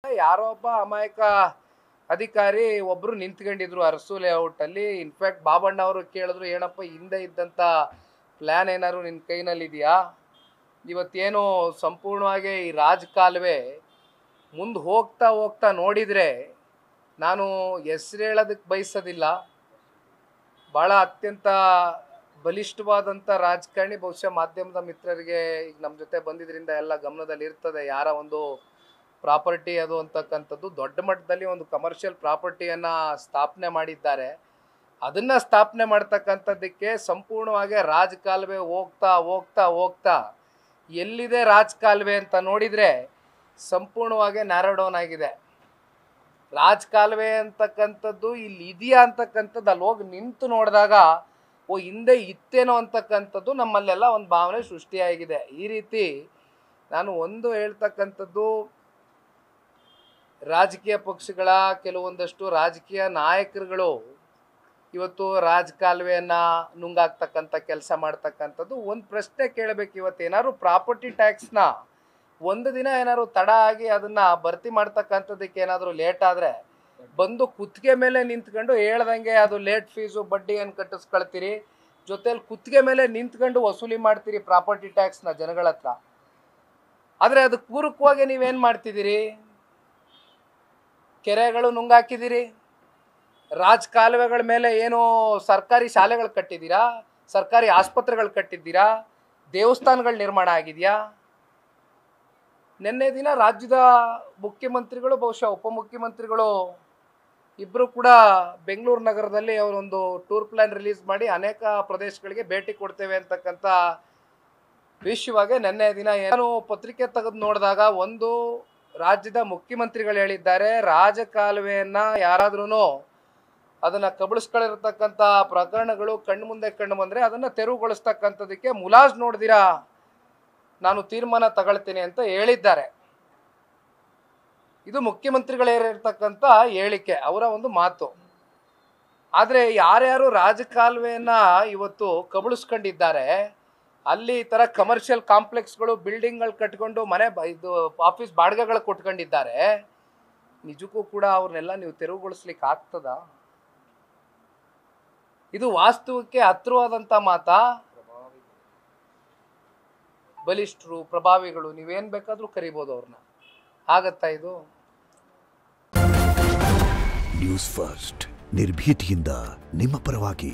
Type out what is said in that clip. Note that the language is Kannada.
ಯಾರೋ ಒಬ್ಬ ಅಮಾಯಕ ಅಧಿಕಾರಿ ಒಬ್ರು ನಿಂತ್ಕೊಂಡಿದ್ರು ಅರಸು ಲೇಔಟ್ ಅಲ್ಲಿ. ಇನ್ಫ್ಯಾಕ್ಟ್ ಬಾಬಣ್ಣ ಅವರು ಕೇಳಿದ್ರು, ಏನಪ್ಪ ಹಿಂದೆ ಇದ್ದಂತ ಪ್ಲಾನ್ ಏನಾದ್ರು ನಿನ್ನ ಕೈನಲ್ಲಿ ಇದೆಯಾ? ಇವತ್ತೇನು ಸಂಪೂರ್ಣವಾಗಿ ಈ ರಾಜಕಾಲುವೆ ಮುಂದೆ ಹೋಗ್ತಾ ಹೋಗ್ತಾ ನೋಡಿದ್ರೆ, ನಾನು ಹೆಸರು ಹೇಳೋದಕ್ಕೆ ಬಯಸೋದಿಲ್ಲ, ಭಾಳ ಅತ್ಯಂತ ಬಲಿಷ್ಠವಾದಂಥ ರಾಜಕಾರಣಿ. ಬಹುಶಃ ಮಾಧ್ಯಮದ ಮಿತ್ರರಿಗೆ ಈಗ ನಮ್ಮ ಜೊತೆ ಬಂದಿದ್ದರಿಂದ ಎಲ್ಲ ಗಮನದಲ್ಲಿ ಇರ್ತದೆ, ಯಾರ ಒಂದು ಪ್ರಾಪರ್ಟಿ ಅದು ಅಂತಕ್ಕಂಥದ್ದು. ದೊಡ್ಡ ಮಟ್ಟದಲ್ಲಿ ಒಂದು ಕಮರ್ಷಿಯಲ್ ಪ್ರಾಪರ್ಟಿಯನ್ನು ಸ್ಥಾಪನೆ ಮಾಡಿದ್ದಾರೆ. ಅದನ್ನು ಸ್ಥಾಪನೆ ಮಾಡ್ತಕ್ಕಂಥದ್ದಕ್ಕೆ ಸಂಪೂರ್ಣವಾಗಿ ರಾಜಕಾಲುವೆ ಹೋಗ್ತಾ ಹೋಗ್ತಾ ಹೋಗ್ತಾ ಎಲ್ಲಿದೆ ರಾಜಕಾಲುವೆ ಅಂತ ನೋಡಿದರೆ ಸಂಪೂರ್ಣವಾಗಿ ನ್ಯಾರೋ ಡೌನ್ ಆಗಿದೆ. ರಾಜಕಾಲುವೆ ಅಂತಕ್ಕಂಥದ್ದು ಇಲ್ಲಿ ಇದೆಯಾ ಅಂತಕ್ಕಂಥದ್ದು ಅಲ್ಲಿ ಹೋಗಿ ನಿಂತು ನೋಡಿದಾಗ ಓ ಹಿಂದೆ ಇತ್ತೇನೋ ಅಂತಕ್ಕಂಥದ್ದು ನಮ್ಮಲ್ಲೆಲ್ಲ ಒಂದು ಭಾವನೆ ಸೃಷ್ಟಿಯಾಗಿದೆ. ಈ ರೀತಿ ನಾನು ಒಂದು ಹೇಳ್ತಕ್ಕಂಥದ್ದು, ರಾಜಕೀಯ ಪಕ್ಷಗಳ ಕೆಲವೊಂದಷ್ಟು ರಾಜಕೀಯ ನಾಯಕರುಗಳು ಇವತ್ತು ರಾಜಕಾಲುವೆಯನ್ನು ನುಂಗಾಕ್ತಕ್ಕಂಥ ಕೆಲಸ ಮಾಡ್ತಕ್ಕಂಥದ್ದು. ಒಂದು ಪ್ರಶ್ನೆ ಕೇಳಬೇಕು, ಇವತ್ತು ಏನಾದ್ರು ಪ್ರಾಪರ್ಟಿ ಟ್ಯಾಕ್ಸ್ನ ಒಂದು ದಿನ ಏನಾದ್ರು ತಡ ಆಗಿ ಅದನ್ನು ಭರ್ತಿ ಮಾಡ್ತಕ್ಕಂಥದ್ದಕ್ಕೆ ಏನಾದರೂ ಲೇಟ್ ಆದರೆ ಬಂದು ಕುತ್ತಿಗೆ ಮೇಲೆ ನಿಂತ್ಕೊಂಡು ಹೇಳ್ದಂಗೆ ಅದು ಲೇಟ್ ಫೀಸು ಬಡ್ಡಿಯನ್ನು ಕಟ್ಟಿಸ್ಕೊಳ್ತೀರಿ, ಜೊತೆಲಿ ಕುತ್ತಿಗೆ ಮೇಲೆ ನಿಂತ್ಕೊಂಡು ವಸೂಲಿ ಮಾಡ್ತೀರಿ ಪ್ರಾಪರ್ಟಿ ಟ್ಯಾಕ್ಸ್ನ ಜನಗಳ ಹತ್ರ. ಆದರೆ ಅದಕ್ಕೆ ಪೂರಕವಾಗಿ ನೀವೇನು ಮಾಡ್ತಿದ್ದೀರಿ? ಕೆರೆಗಳು ನುಂಗಾಕಿದ್ದೀರಿ, ರಾಜಕಾಲುವೆಗಳ ಮೇಲೆ ಏನೋ ಸರ್ಕಾರಿ ಶಾಲೆಗಳು ಕಟ್ಟಿದ್ದೀರಾ, ಸರ್ಕಾರಿ ಆಸ್ಪತ್ರೆಗಳು ಕಟ್ಟಿದ್ದೀರಾ, ದೇವಸ್ಥಾನಗಳ ನಿರ್ಮಾಣ ಆಗಿದೆಯಾ? ನಿನ್ನೆ ದಿನ ರಾಜ್ಯದ ಮುಖ್ಯಮಂತ್ರಿಗಳು, ಬಹುಶಃ ಉಪಮುಖ್ಯಮಂತ್ರಿಗಳು ಇಬ್ಬರು ಕೂಡ ಬೆಂಗಳೂರು ನಗರದಲ್ಲಿ ಅವರೊಂದು ಟೂರ್ ಪ್ಲಾನ್ ರಿಲೀಸ್ ಮಾಡಿ ಅನೇಕ ಪ್ರದೇಶಗಳಿಗೆ ಭೇಟಿ ಕೊಡ್ತೇವೆ ಅಂತಕ್ಕಂಥ ವಿಷಯವಾಗಿ ನಿನ್ನೆ ದಿನ ನಾನು ಪತ್ರಿಕೆ ತೆಗೆದು ನೋಡಿದಾಗ ಒಂದು ರಾಜ್ಯದ ಮುಖ್ಯಮಂತ್ರಿಗಳು ಹೇಳಿದ್ದಾರೆ, ರಾಜಕಾಲುವೆಯನ್ನು ಯಾರಾದ್ರೂ ಅದನ್ನು ಕಬಳಿಸ್ಕೊಳ್ಳಿರ್ತಕ್ಕಂಥ ಪ್ರಕರಣಗಳು ಕಣ್ಣು ಮುಂದೆ ಕಂಡು ಬಂದರೆ ಅದನ್ನು ತೆರವುಗೊಳಿಸ್ತಕ್ಕಂಥದ್ದಕ್ಕೆ ಮುಲಾಜ್ ನೋಡ್ದಿರಾ ನಾನು ತೀರ್ಮಾನ ತಗೊಳ್ತೀನಿ ಅಂತ ಹೇಳಿದ್ದಾರೆ. ಇದು ಮುಖ್ಯಮಂತ್ರಿಗಳಿರ್ತಕ್ಕಂಥ ಹೇಳಿಕೆ, ಅವರ ಒಂದು ಮಾತು. ಆದರೆ ಯಾರ್ಯಾರು ರಾಜಕಾಲುವೆಯನ್ನು ಇವತ್ತು ಕಬಳಿಸ್ಕೊಂಡಿದ್ದಾರೆ, ಅಲ್ಲಿ ಈ ಥರ ಕಮರ್ಷಿಯಲ್ ಕಾಂಪ್ಲೆಕ್ಸ್ಗಳು ಬಿಲ್ಡಿಂಗ್ಗಳು ಕಟ್ಕೊಂಡು ಇದು ಆಫೀಸ್ ಬಾಡಿಗೆಗಳು ಕೊಟ್ಕೊಂಡಿದ್ದಾರೆ, ನಿಜಕ್ಕೂ ಕೂಡ ಅವ್ರನ್ನೆಲ್ಲ ನೀವು ತೆರವುಗೊಳಿಸ್ಲಿಕ್ಕೆ ಆಗ್ತದ? ಇದು ವಾಸ್ತವಕ್ಕೆ ಹತ್ತಿರವಾದಂಥ ಮಾತಾ? ಬಲಿಷ್ಠರು, ಪ್ರಭಾವಿಗಳು, ನೀವೇನು ಬೇಕಾದರೂ ಕರಿಬೋದು ಅವ್ರನ್ನ. ಆಗತ್ತಾ ಇದು? ನ್ಯೂಸ್ ಫಸ್ಟ್ ನಿರ್ಭೀತಿಯಿಂದ ನಿಮ್ಮ ಪರವಾಗಿ.